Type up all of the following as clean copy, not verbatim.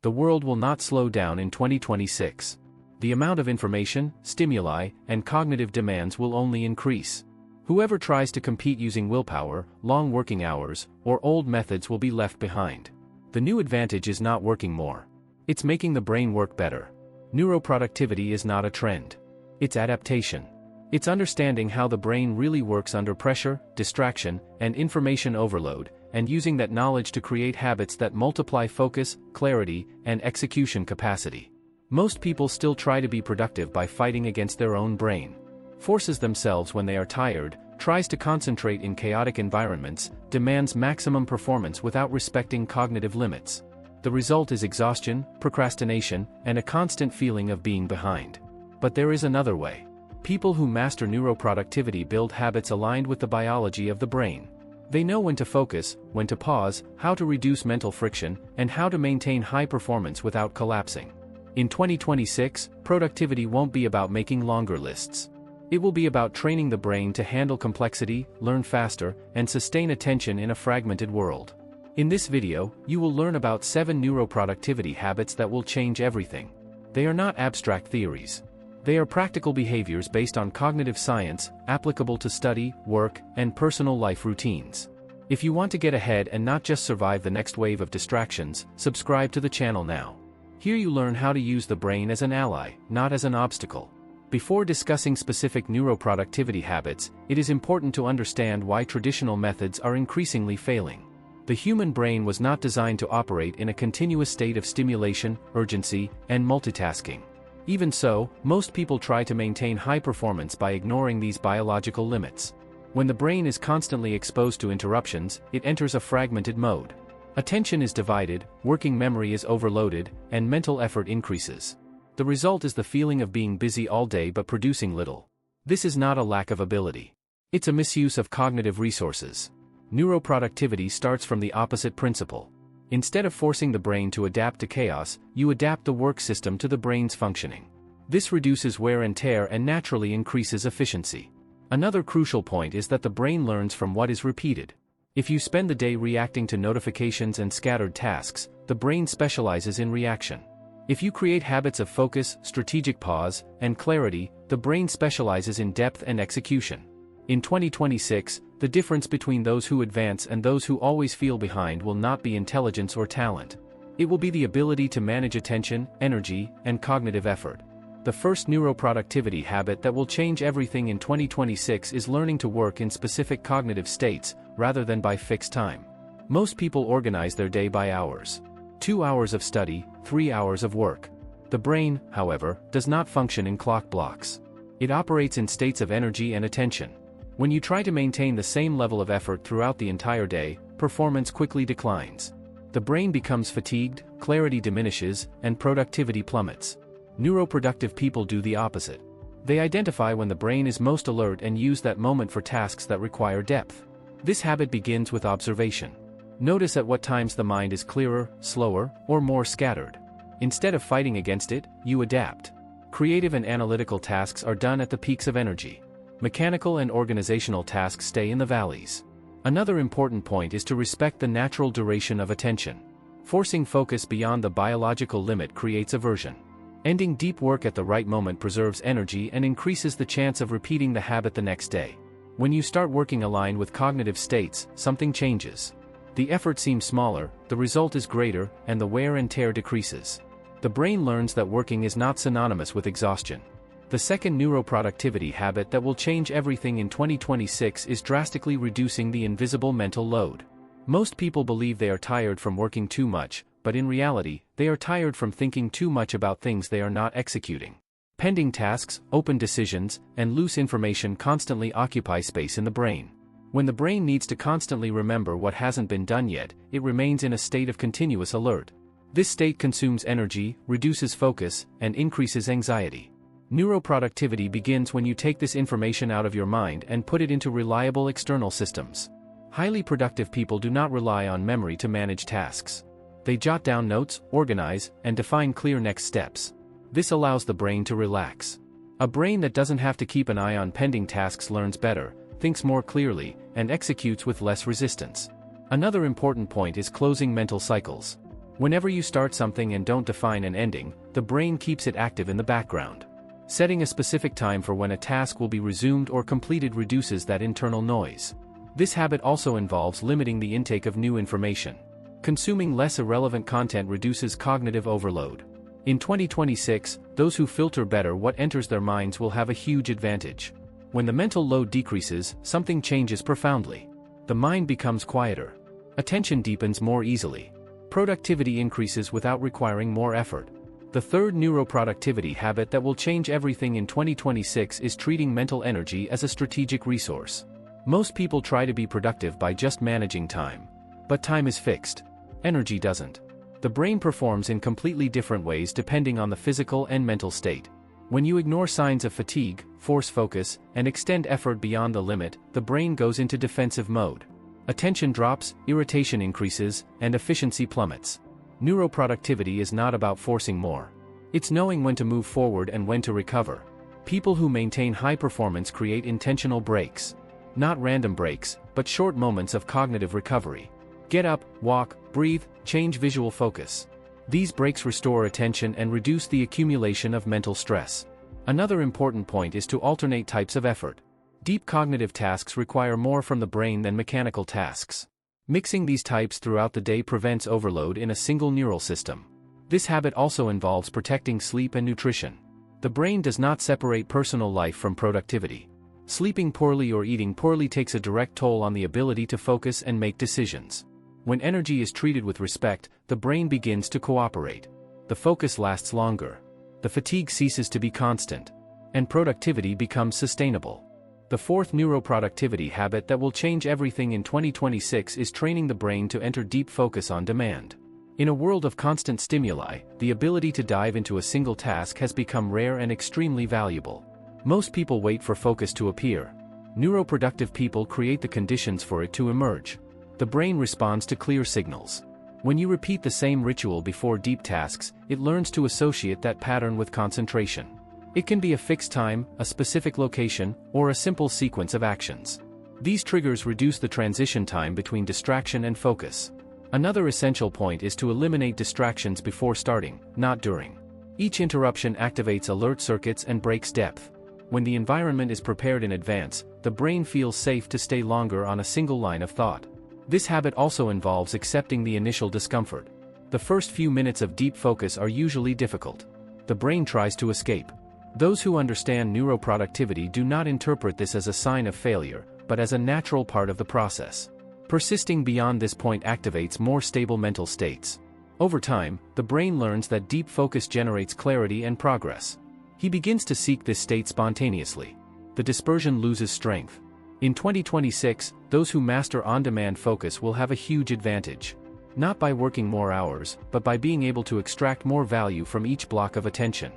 The world will not slow down in 2026. The amount of information, stimuli, and cognitive demands will only increase. Whoever tries to compete using willpower, long working hours, or old methods will be left behind. The new advantage is not working more. It's making the brain work better. Neuroproductivity is not a trend. It's adaptation. It's understanding how the brain really works under pressure, distraction, and information overload, and using that knowledge to create habits that multiply focus, clarity, and execution capacity. Most people still try to be productive by fighting against their own brain. Forces themselves when they are tired, tries to concentrate in chaotic environments, demands maximum performance without respecting cognitive limits. The result is exhaustion, procrastination, and a constant feeling of being behind. But there is another way. People who master neuroproductivity build habits aligned with the biology of the brain. They know when to focus, when to pause, how to reduce mental friction, and how to maintain high performance without collapsing. In 2026, productivity won't be about making longer lists. It will be about training the brain to handle complexity, learn faster, and sustain attention in a fragmented world. In this video, you will learn about 7 neuroproductivity habits that will change everything. They are not abstract theories. They are practical behaviors based on cognitive science, applicable to study, work, and personal life routines. If you want to get ahead and not just survive the next wave of distractions, subscribe to the channel now. Here you learn how to use the brain as an ally, not as an obstacle. Before discussing specific neuroproductivity habits, it is important to understand why traditional methods are increasingly failing. The human brain was not designed to operate in a continuous state of stimulation, urgency, and multitasking. Even so, most people try to maintain high performance by ignoring these biological limits. When the brain is constantly exposed to interruptions, it enters a fragmented mode. Attention is divided, working memory is overloaded, and mental effort increases. The result is the feeling of being busy all day but producing little. This is not a lack of ability. It's a misuse of cognitive resources. Neuroproductivity starts from the opposite principle. Instead of forcing the brain to adapt to chaos, you adapt the work system to the brain's functioning. This reduces wear and tear and naturally increases efficiency. Another crucial point is that the brain learns from what is repeated. If you spend the day reacting to notifications and scattered tasks, the brain specializes in reaction. If you create habits of focus, strategic pause, and clarity, the brain specializes in depth and execution. In 2026, the difference between those who advance and those who always feel behind will not be intelligence or talent. It will be the ability to manage attention, energy, and cognitive effort. The first neuroproductivity habit that will change everything in 2026 is learning to work in specific cognitive states, rather than by fixed time. Most people organize their day by hours. 2 hours of study, 3 hours of work. The brain, however, does not function in clock blocks. It operates in states of energy and attention. When you try to maintain the same level of effort throughout the entire day, performance quickly declines. The brain becomes fatigued, clarity diminishes, and productivity plummets. Neuroproductive people do the opposite. They identify when the brain is most alert and use that moment for tasks that require depth. This habit begins with observation. Notice at what times the mind is clearer, slower, or more scattered. Instead of fighting against it, you adapt. Creative and analytical tasks are done at the peaks of energy. Mechanical and organizational tasks stay in the valleys. Another important point is to respect the natural duration of attention. Forcing focus beyond the biological limit creates aversion. Ending deep work at the right moment preserves energy and increases the chance of repeating the habit the next day. When you start working aligned with cognitive states, something changes. The effort seems smaller, the result is greater, and the wear and tear decreases. The brain learns that working is not synonymous with exhaustion. The second neuroproductivity habit that will change everything in 2026 is drastically reducing the invisible mental load. Most people believe they are tired from working too much, but in reality, they are tired from thinking too much about things they are not executing. Pending tasks, open decisions, and loose information constantly occupy space in the brain. When the brain needs to constantly remember what hasn't been done yet, it remains in a state of continuous alert. This state consumes energy, reduces focus, and increases anxiety. Neuroproductivity begins when you take this information out of your mind and put it into reliable external systems. Highly productive people do not rely on memory to manage tasks. They jot down notes, organize, and define clear next steps. This allows the brain to relax. A brain that doesn't have to keep an eye on pending tasks learns better, thinks more clearly, and executes with less resistance. Another important point is closing mental cycles. Whenever you start something and don't define an ending, the brain keeps it active in the background. Setting a specific time for when a task will be resumed or completed reduces that internal noise. This habit also involves limiting the intake of new information. Consuming less irrelevant content reduces cognitive overload. In 2026, those who filter better what enters their minds will have a huge advantage. When the mental load decreases, something changes profoundly. The mind becomes quieter. Attention deepens more easily. Productivity increases without requiring more effort. The third neuroproductivity habit that will change everything in 2026 is treating mental energy as a strategic resource. Most people try to be productive by just managing time. But time is fixed. Energy doesn't. The brain performs in completely different ways depending on the physical and mental state. When you ignore signs of fatigue, force focus, and extend effort beyond the limit, the brain goes into defensive mode. Attention drops, irritation increases, and efficiency plummets. Neuroproductivity is not about forcing more. It's knowing when to move forward and when to recover. People who maintain high performance create intentional breaks. Not random breaks, but short moments of cognitive recovery. Get up, walk, breathe, change visual focus. These breaks restore attention and reduce the accumulation of mental stress. Another important point is to alternate types of effort. Deep cognitive tasks require more from the brain than mechanical tasks. Mixing these types throughout the day prevents overload in a single neural system. This habit also involves protecting sleep and nutrition. The brain does not separate personal life from productivity. Sleeping poorly or eating poorly takes a direct toll on the ability to focus and make decisions. When energy is treated with respect, the brain begins to cooperate. The focus lasts longer. The fatigue ceases to be constant. And productivity becomes sustainable. The fourth neuroproductivity habit that will change everything in 2026 is training the brain to enter deep focus on demand. In a world of constant stimuli, the ability to dive into a single task has become rare and extremely valuable. Most people wait for focus to appear. Neuroproductive people create the conditions for it to emerge. The brain responds to clear signals. When you repeat the same ritual before deep tasks, it learns to associate that pattern with concentration. It can be a fixed time, a specific location, or a simple sequence of actions. These triggers reduce the transition time between distraction and focus. Another essential point is to eliminate distractions before starting, not during. Each interruption activates alert circuits and breaks depth. When the environment is prepared in advance, the brain feels safe to stay longer on a single line of thought. This habit also involves accepting the initial discomfort. The first few minutes of deep focus are usually difficult. The brain tries to escape. Those who understand neuroproductivity do not interpret this as a sign of failure, but as a natural part of the process. Persisting beyond this point activates more stable mental states. Over time, the brain learns that deep focus generates clarity and progress. He begins to seek this state spontaneously. The dispersion loses strength. In 2026, those who master on-demand focus will have a huge advantage. Not by working more hours, but by being able to extract more value from each block of attention.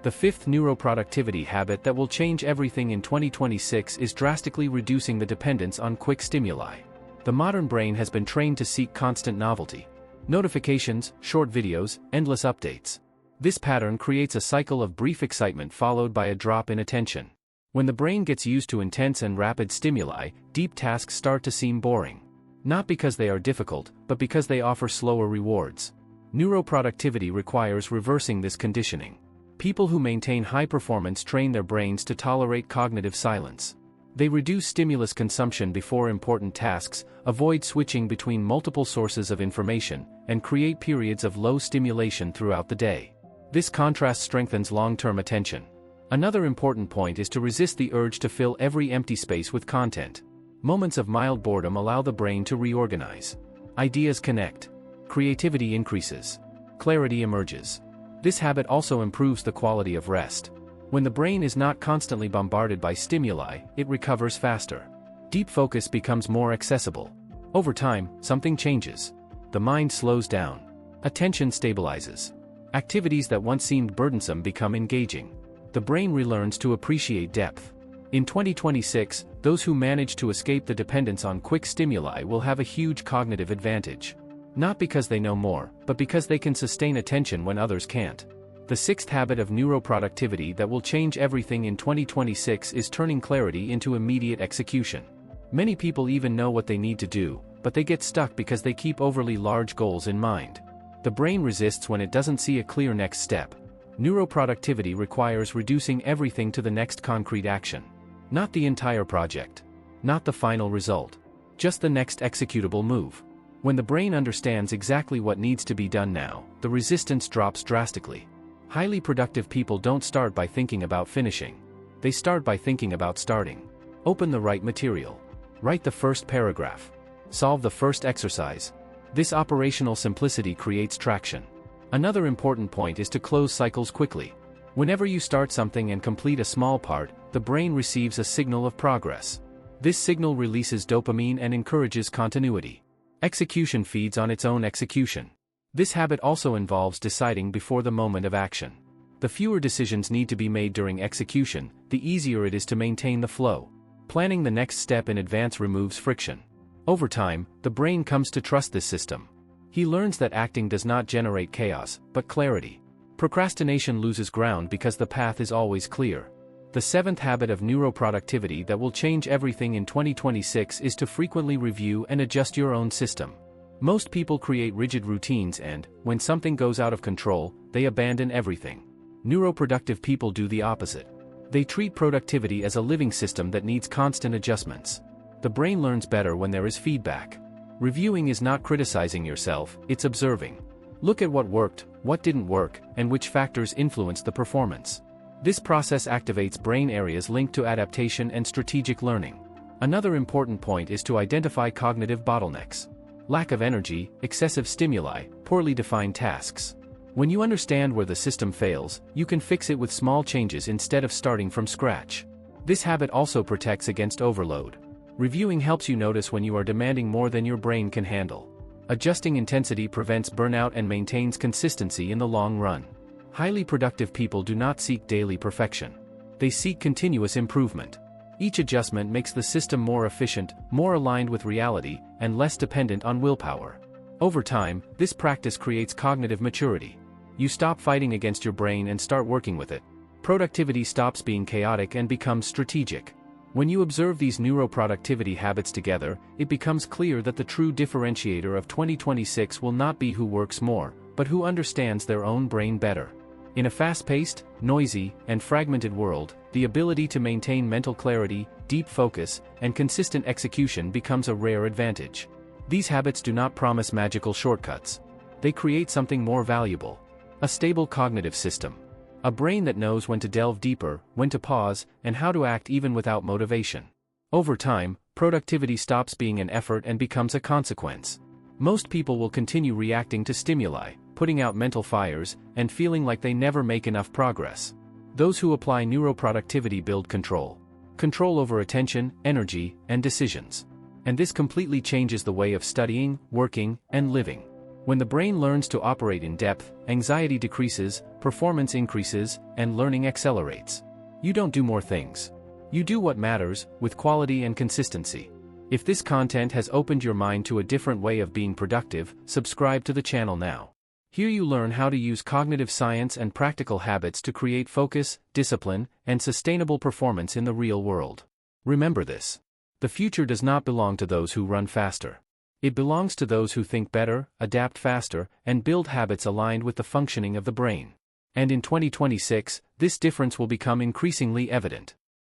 The fifth neuroproductivity habit that will change everything in 2026 is drastically reducing the dependence on quick stimuli. The modern brain has been trained to seek constant novelty. Notifications, short videos, endless updates. This pattern creates a cycle of brief excitement followed by a drop in attention. When the brain gets used to intense and rapid stimuli, deep tasks start to seem boring. Not because they are difficult, but because they offer slower rewards. Neuroproductivity requires reversing this conditioning. People who maintain high performance train their brains to tolerate cognitive silence. They reduce stimulus consumption before important tasks, avoid switching between multiple sources of information, and create periods of low stimulation throughout the day. This contrast strengthens long-term attention. Another important point is to resist the urge to fill every empty space with content. Moments of mild boredom allow the brain to reorganize. Ideas connect. Creativity increases. Clarity emerges. This habit also improves the quality of rest. When the brain is not constantly bombarded by stimuli, it recovers faster. Deep focus becomes more accessible. Over time, something changes. The mind slows down. Attention stabilizes. Activities that once seemed burdensome become engaging. The brain relearns to appreciate depth. In 2026, those who manage to escape the dependence on quick stimuli will have a huge cognitive advantage. Not because they know more, but because they can sustain attention when others can't. The sixth habit of neuroproductivity that will change everything in 2026 is turning clarity into immediate execution. Many people even know what they need to do, but they get stuck because they keep overly large goals in mind. The brain resists when it doesn't see a clear next step. Neuroproductivity requires reducing everything to the next concrete action. Not the entire project. Not the final result. Just the next executable move. When the brain understands exactly what needs to be done now, the resistance drops drastically. Highly productive people don't start by thinking about finishing. They start by thinking about starting. Open the right material. Write the first paragraph. Solve the first exercise. This operational simplicity creates traction. Another important point is to close cycles quickly. Whenever you start something and complete a small part, the brain receives a signal of progress. This signal releases dopamine and encourages continuity. Execution feeds on its own execution. This habit also involves deciding before the moment of action. The fewer decisions need to be made during execution, the easier it is to maintain the flow. Planning the next step in advance removes friction. Over time, the brain comes to trust this system. He learns that acting does not generate chaos, but clarity. Procrastination loses ground because the path is always clear. The seventh habit of neuroproductivity that will change everything in 2026 is to frequently review and adjust your own system. Most people create rigid routines and, when something goes out of control, they abandon everything. Neuroproductive people do the opposite. They treat productivity as a living system that needs constant adjustments. The brain learns better when there is feedback. Reviewing is not criticizing yourself, it's observing. Look at what worked, what didn't work, and which factors influenced the performance. This process activates brain areas linked to adaptation and strategic learning. Another important point is to identify cognitive bottlenecks. Lack of energy, excessive stimuli, poorly defined tasks. When you understand where the system fails, you can fix it with small changes instead of starting from scratch. This habit also protects against overload. Reviewing helps you notice when you are demanding more than your brain can handle. Adjusting intensity prevents burnout and maintains consistency in the long run. Highly productive people do not seek daily perfection. They seek continuous improvement. Each adjustment makes the system more efficient, more aligned with reality, and less dependent on willpower. Over time, this practice creates cognitive maturity. You stop fighting against your brain and start working with it. Productivity stops being chaotic and becomes strategic. When you observe these neuroproductivity habits together, it becomes clear that the true differentiator of 2026 will not be who works more, but who understands their own brain better. In a fast-paced, noisy, and fragmented world, the ability to maintain mental clarity, deep focus, and consistent execution becomes a rare advantage. These habits do not promise magical shortcuts. They create something more valuable. A stable cognitive system. A brain that knows when to delve deeper, when to pause, and how to act even without motivation. Over time, productivity stops being an effort and becomes a consequence. Most people will continue reacting to stimuli, putting out mental fires, and feeling like they never make enough progress. Those who apply neuroproductivity build control. Control over attention, energy, and decisions. And this completely changes the way of studying, working, and living. When the brain learns to operate in depth, anxiety decreases, performance increases, and learning accelerates. You don't do more things. You do what matters, with quality and consistency. If this content has opened your mind to a different way of being productive, subscribe to the channel now. Here you learn how to use cognitive science and practical habits to create focus, discipline, and sustainable performance in the real world. Remember this. The future does not belong to those who run faster. It belongs to those who think better, adapt faster, and build habits aligned with the functioning of the brain. And in 2026, this difference will become increasingly evident.